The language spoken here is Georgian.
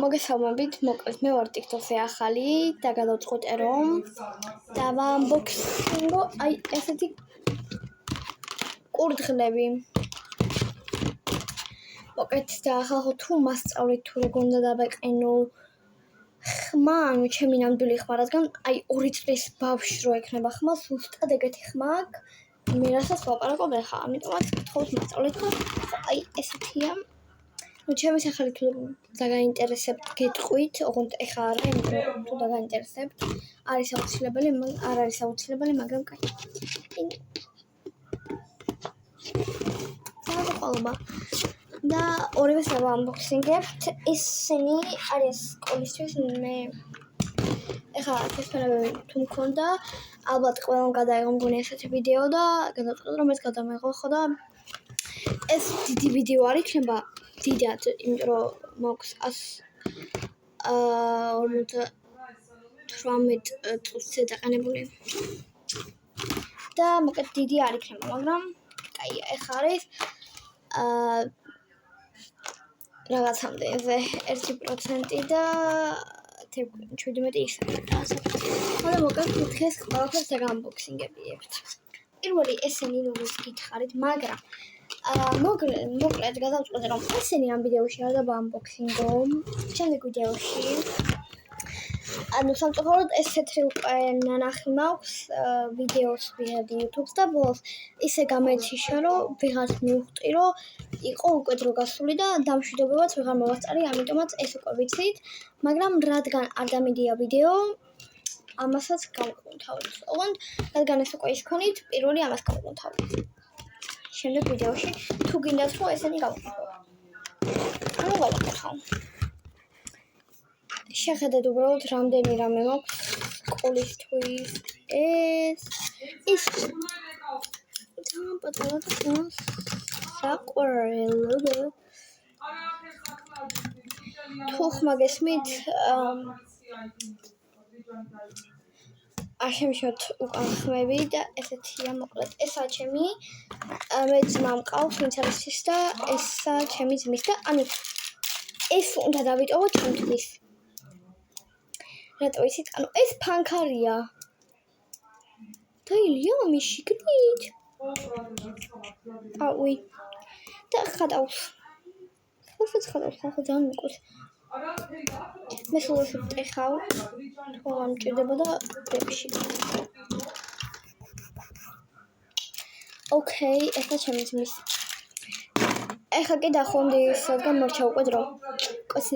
მოგესალმებით, მოკლედ მე ვარ TikTok-ზე ახალი და გადავწყვიტე რომ დავაunboxing-ო აი ესეთი კურდღლები. მოკლედ დაახალხო თუ მასწავლით თუ როგორ უნდა დავეყენო ხმა, ანუ ჩემი ნამდვილი ხმა, რადგან აი 2 წლის ბავშვს რო ექნება ხმა, ზუსტად ეგეთი ხმა აქვს, მე რასაც ვაპარაკობ ახლა, ამიტომაც გთხოვთ მასწავლეთ და აი ესეთია. Ну, ჩემი სახელი თუ დაგაინტერესებთ, გეტყვით, ოღონდ ეხლა არა, იმიტომ თუ დაგაინტერესებთ, არის აუცილებელი, არ არის აუცილებელი, მაგრამ კაი. დააყოლობა. და ორივეს დავაunboxing-ებთ. ისინი არის სკოლისთვის მე ეხლა თესფერები თუ მქონდა, ალბათ ყველამ გადაიღო მგონი ესეთი ვიდეო და გადავწყვიტე რომ ეს გადამეღო ხო და ეს დიდი ვიდეო არ იქნება დიდად, იმიტომ რომ მაქვს 158 წუთზე დაყენებული. და მოკლედ დიდი არ იქნება, მაგრამ კაი, ეხლა არის რაღაცამდე 1% და 17 ისაა. ხოლო მოკლედ დღეს ყველაფერს დაგაunboxing-ებთ. პირველი ესენი როგორც გითხარით, მაგრამ მოკლედ გადავწყვეტე რომ ესენი ამ ვიდეოში არ დავაunboxing-ო, შემდეგ ვიდეოში. ანუ სამწუხაროდ ეს თეთრი უკვე ნანახი მაქვს ვიდეოს ვიღებდი YouTube-ს და ბოლოს ისე გამეჩიშა რომ ვიღაც მივხვდი რომ იყო უკვე დრო გასული და დამშვიდობებაც ვეღარ მოვასწარი, ამიტომაც ეს უკვე ვიცით, მაგრამ რადგან არ დამიდია ვიდეო, ამასაც გავკუნთავთ. ოღონდ რადგან ეს უკვე ის ქონით, პირველი ამას გავკუნთავთ. შემდეგ ვიდეოში თუ გინდათ რომ ესენი გავკუნთავ. ანუ გავკუნთავ. შეხედეთ უბრალოდ რამდენი რამე მაქვს სკოლისთვის ეს პატარა და საყვარელო თუ ხმა გესმით არ შემიშოთ უკან ხმები და ესეთია მოკლედ ესაა ჩემი მე ძმა მყავს ვინც არის ის და ესაა ჩემი ძმის და ანუ ეს უნდა დავიტოვო ჩემთვის რატო ისიც ანუ ეს ფანქარია და ილია მიშიგნით აუი და ხადავს ხალხ ძალიან მიყურს მე სულ შევტეხავ თუ არ მჭირდება და ვებში ოკეი, ეხლა ჩემი ძმის ეხლა კი დახომდი რადგან მორჩა უკვე დრო